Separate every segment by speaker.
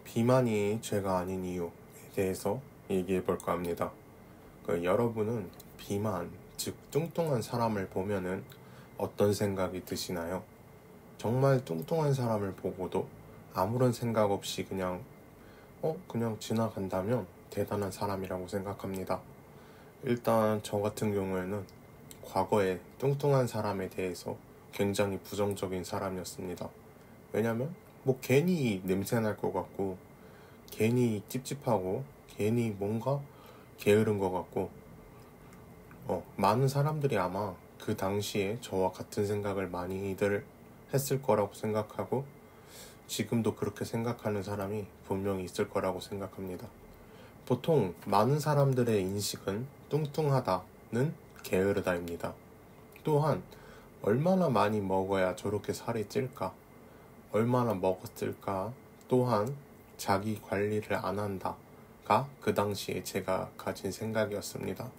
Speaker 1: 비만이 죄가 아닌 이유에 대해서 얘기해 볼까 합니다. 여러분은 비만, 즉 뚱뚱한 사람을 보면은 어떤 생각이 드시나요? 정말 뚱뚱한 사람을 보고도 아무런 생각 없이 그냥 지나간다면 대단한 사람이라고 생각합니다. 일단 저 같은 경우에는 과거에 뚱뚱한 사람에 대해서 굉장히 부정적인 사람이었습니다. 왜냐면 괜히 냄새 날 것 같고, 괜히 찝찝하고, 괜히 뭔가 게으른 것 같고, 많은 사람들이 아마 그 당시에 저와 같은 생각을 많이들 했을 거라고 생각하고, 지금도 그렇게 생각하는 사람이 분명히 있을 거라고 생각합니다. 보통 많은 사람들의 인식은 뚱뚱하다는 게으르다입니다. 또한 얼마나 많이 먹어야 저렇게 살이 찔까? 얼마나 먹었을까? 또한 자기 관리를 안 한다가 그 당시에 제가 가진 생각이었습니다.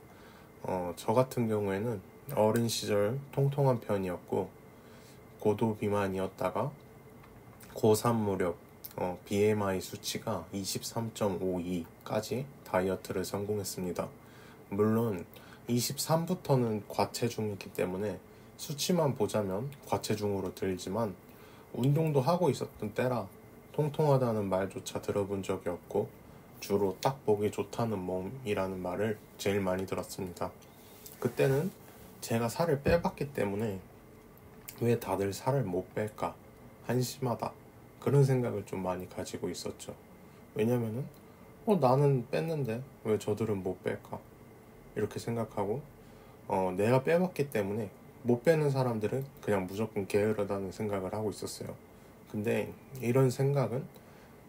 Speaker 1: 저 같은 경우에는 어린 시절 통통한 편이었고, 고도 비만이었다가 고3 무렵 BMI 수치가 23.52까지 다이어트를 성공했습니다. 물론 23부터는 과체중이기 때문에 수치만 보자면 과체중으로 들지만, 운동도 하고 있었던 때라 통통하다는 말조차 들어본 적이 없고, 주로 딱 보기 좋다는 몸이라는 말을 제일 많이 들었습니다. 그때는 제가 살을 빼봤기 때문에 왜 다들 살을 못 뺄까? 한심하다. 그런 생각을 좀 많이 가지고 있었죠. 왜냐면은 나는 뺐는데 왜 저들은 못 뺄까? 이렇게 생각하고, 내가 빼봤기 때문에 못 빼는 사람들은 그냥 무조건 게으르다는 생각을 하고 있었어요. 근데 이런 생각은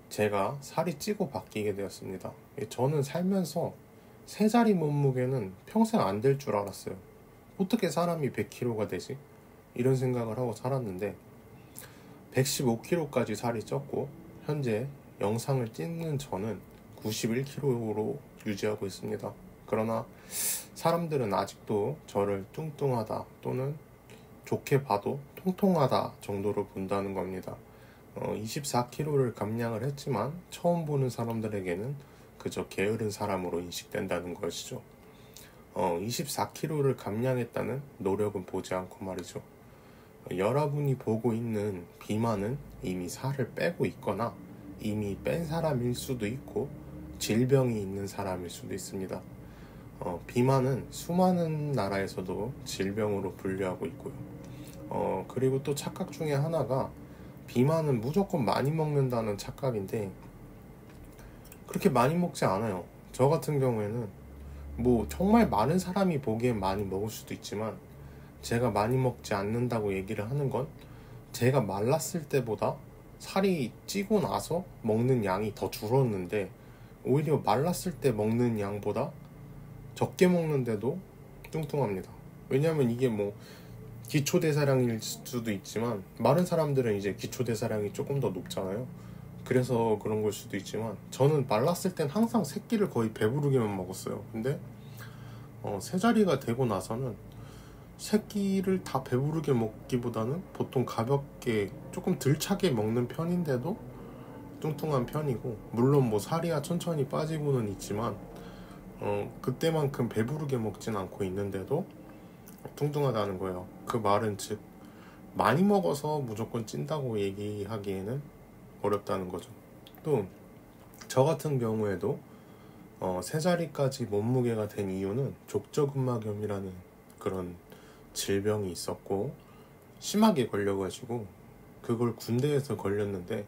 Speaker 1: 제가 살이 찌고 바뀌게 되었습니다. 저는 살면서 세 자리 몸무게는 평생 안 될 줄 알았어요. 어떻게 사람이 100kg가 되지? 이런 생각을 하고 살았는데 115kg까지 살이 쪘고, 현재 영상을 찍는 저는 91kg로 유지하고 있습니다. 그러나 사람들은 아직도 저를 뚱뚱하다 또는 좋게 봐도 통통하다 정도로 본다는 겁니다. 24kg를 감량을 했지만 처음 보는 사람들에게는 그저 게으른 사람으로 인식된다는 것이죠. 24kg를 감량했다는 노력은 보지 않고 말이죠. 여러분이 보고 있는 비만은 이미 살을 빼고 있거나 이미 뺀 사람일 수도 있고 질병이 있는 사람일 수도 있습니다. 비만은 수많은 나라에서도 질병으로 분류하고 있고요. 그리고 또 착각 중에 하나가, 비만은 무조건 많이 먹는다는 착각인데 그렇게 많이 먹지 않아요. 저 같은 경우에는 정말 많은 사람이 보기엔 많이 먹을 수도 있지만, 제가 많이 먹지 않는다고 얘기를 하는 건 제가 말랐을 때보다 살이 찌고 나서 먹는 양이 더 줄었는데, 오히려 말랐을 때 먹는 양보다 적게 먹는데도 뚱뚱합니다. 왜냐면 이게 기초대사량일 수도 있지만, 마른 사람들은 이제 기초대사량이 조금 더 높잖아요. 그래서 그런 걸 수도 있지만, 저는 말랐을 땐 항상 세 끼를 거의 배부르게만 먹었어요. 근데 세 자리가 되고 나서는 세 끼를 다 배부르게 먹기보다는 보통 가볍게 조금 덜 차게 먹는 편인데도 뚱뚱한 편이고, 물론 살이야 천천히 빠지고는 있지만 그때만큼 배부르게 먹진 않고 있는데도 뚱뚱하다는 거예요. 그 말은 즉 많이 먹어서 무조건 찐다고 얘기하기에는 어렵다는 거죠. 또 저 같은 경우에도 세 자리까지 몸무게가 된 이유는 족저근막염이라는 그런 질병이 있었고, 심하게 걸려가지고 그걸 군대에서 걸렸는데,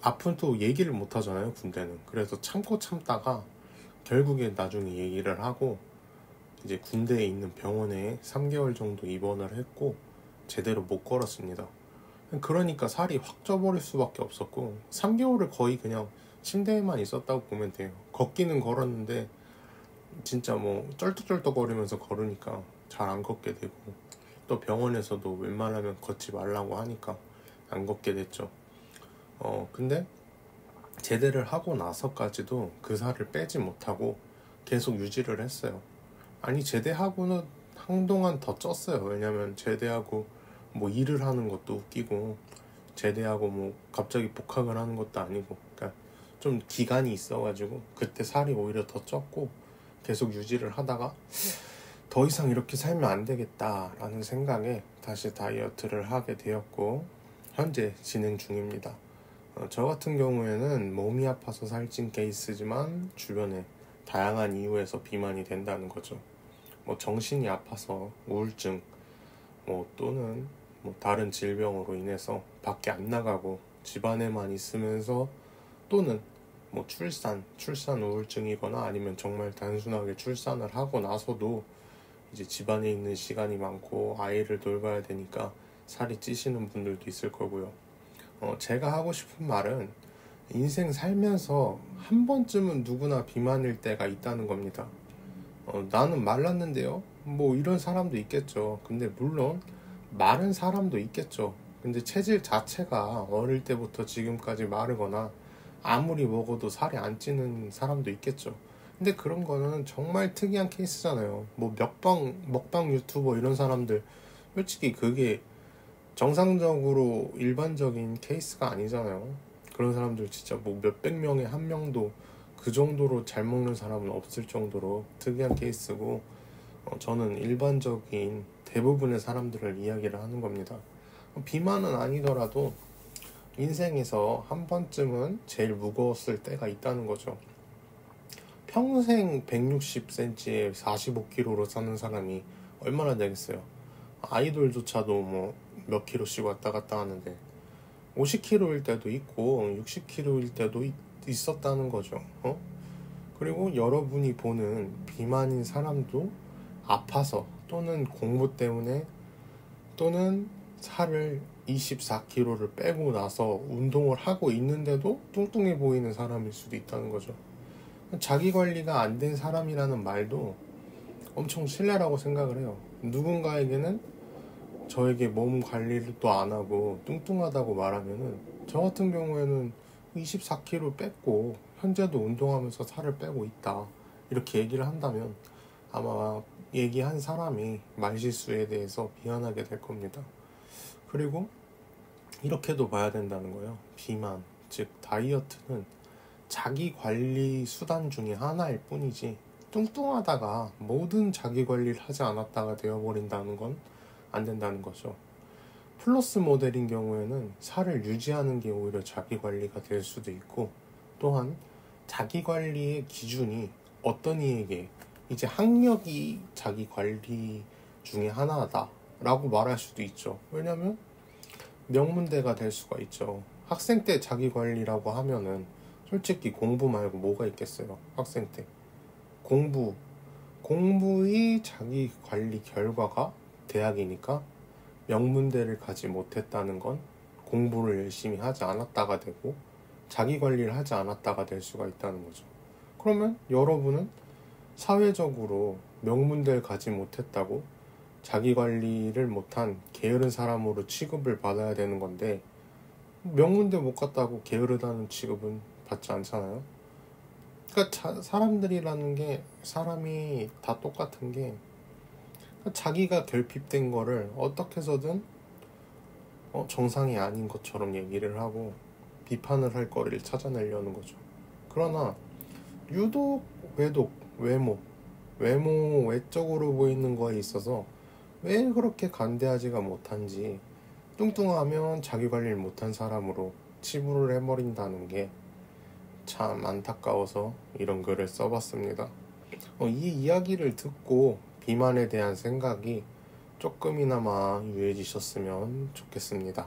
Speaker 1: 아픈 또 얘기를 못 하잖아요, 군대는. 그래서 참다가 결국에 나중에 얘기를 하고, 이제 군대에 있는 병원에 3개월 정도 입원을 했고 제대로 못 걸었습니다. 그러니까 살이 확 쪄버릴 수밖에 없었고, 3개월을 거의 그냥 침대에만 있었다고 보면 돼요. 걷기는 걸었는데 진짜 쩔뚝쩔뚝거리면서 걸으니까 잘 안 걷게 되고, 또 병원에서도 웬만하면 걷지 말라고 하니까 안 걷게 됐죠. 근데 제대를 하고 나서까지도 그 살을 빼지 못하고 계속 유지를 했어요. 아니, 제대하고는 한동안 더 쪘어요. 왜냐면 제대하고 일을 하는 것도 웃기고, 제대하고 뭐 갑자기 복학을 하는 것도 아니고, 그러니까 좀 기간이 있어가지고 그때 살이 오히려 더 쪘고 계속 유지를 하다가 더 이상 이렇게 살면 안 되겠다라는 생각에 다시 다이어트를 하게 되었고 현재 진행 중입니다. 저 같은 경우에는 몸이 아파서 살찐 케이스지만 주변에 다양한 이유에서 비만이 된다는 거죠. 뭐 정신이 아파서 우울증, 뭐 또는 뭐 다른 질병으로 인해서 밖에 안 나가고 집안에만 있으면서, 또는 뭐 출산 우울증이거나 아니면 정말 단순하게 출산을 하고 나서도 이제 집안에 있는 시간이 많고 아이를 돌봐야 되니까 살이 찌시는 분들도 있을 거고요. 제가 하고 싶은 말은 인생 살면서 한 번쯤은 누구나 비만일 때가 있다는 겁니다. 나는 말랐는데요? 뭐 이런 사람도 있겠죠. 근데 물론 마른 사람도 있겠죠. 근데 체질 자체가 어릴 때부터 지금까지 마르거나 아무리 먹어도 살이 안 찌는 사람도 있겠죠. 근데 그런 거는 정말 특이한 케이스잖아요. 뭐 먹방 유튜버 이런 사람들 솔직히 그게 정상적으로 일반적인 케이스가 아니잖아요. 그런 사람들 진짜 뭐 몇백 명에 한 명도 그 정도로 잘 먹는 사람은 없을 정도로 특이한 케이스고, 저는 일반적인 대부분의 사람들을 이야기를 하는 겁니다. 비만은 아니더라도 인생에서 한 번쯤은 제일 무거웠을 때가 있다는 거죠. 평생 160cm에 45kg로 사는 사람이 얼마나 되겠어요. 아이돌조차도 뭐 몇 킬로씩 왔다 갔다 하는데 50kg일 때도 있고 60kg일 때도 있었다는 거죠. 그리고 여러분이 보는 비만인 사람도 아파서 또는 공부 때문에 또는 살을 24kg를 빼고 나서 운동을 하고 있는데도 뚱뚱해 보이는 사람일 수도 있다는 거죠. 자기 관리가 안 된 사람이라는 말도 엄청 신뢰라고 생각을 해요. 누군가에게는 저에게 몸 관리를 또 안 하고 뚱뚱하다고 말하면은, 저 같은 경우에는 24kg 뺐고 현재도 운동하면서 살을 빼고 있다 이렇게 얘기를 한다면 아마 얘기한 사람이 말실수에 대해서 미안하게 될 겁니다. 그리고 이렇게도 봐야 된다는 거예요. 비만, 즉 다이어트는 자기 관리 수단 중에 하나일 뿐이지 뚱뚱하다가 모든 자기 관리를 하지 않았다가 되어버린다는 건 안 된다는 거죠. 플러스 모델인 경우에는 살을 유지하는 게 오히려 자기 관리가 될 수도 있고, 또한 자기 관리의 기준이 어떤 이에게 이제 학력이 자기 관리 중에 하나다 라고 말할 수도 있죠. 왜냐면 명문대가 될 수가 있죠. 학생 때 자기 관리라고 하면은 솔직히 공부 말고 뭐가 있겠어요. 학생 때 공부의 자기 관리 결과가 대학이니까, 명문대를 가지 못했다는 건 공부를 열심히 하지 않았다가 되고 자기 관리를 하지 않았다가 될 수가 있다는 거죠. 그러면 여러분은 사회적으로 명문대를 가지 못했다고 자기 관리를 못한 게으른 사람으로 취급을 받아야 되는 건데, 명문대 못 갔다고 게으르다는 취급은 받지 않잖아요. 그러니까 사람들이라는 게, 사람이 다 똑같은 게 자기가 결핍된 거를 어떻게 해서든 정상이 아닌 것처럼 얘기를 하고 비판을 할 거리를 찾아내려는 거죠. 그러나 유독 외적으로 보이는 거에 있어서 왜 그렇게 간대하지가 못한지, 뚱뚱하면 자기 관리를 못한 사람으로 치부를 해버린다는 게 참 안타까워서 이런 글을 써봤습니다. 이 이야기를 듣고 비만에 대한 생각이 조금이나마 유해지셨으면 좋겠습니다.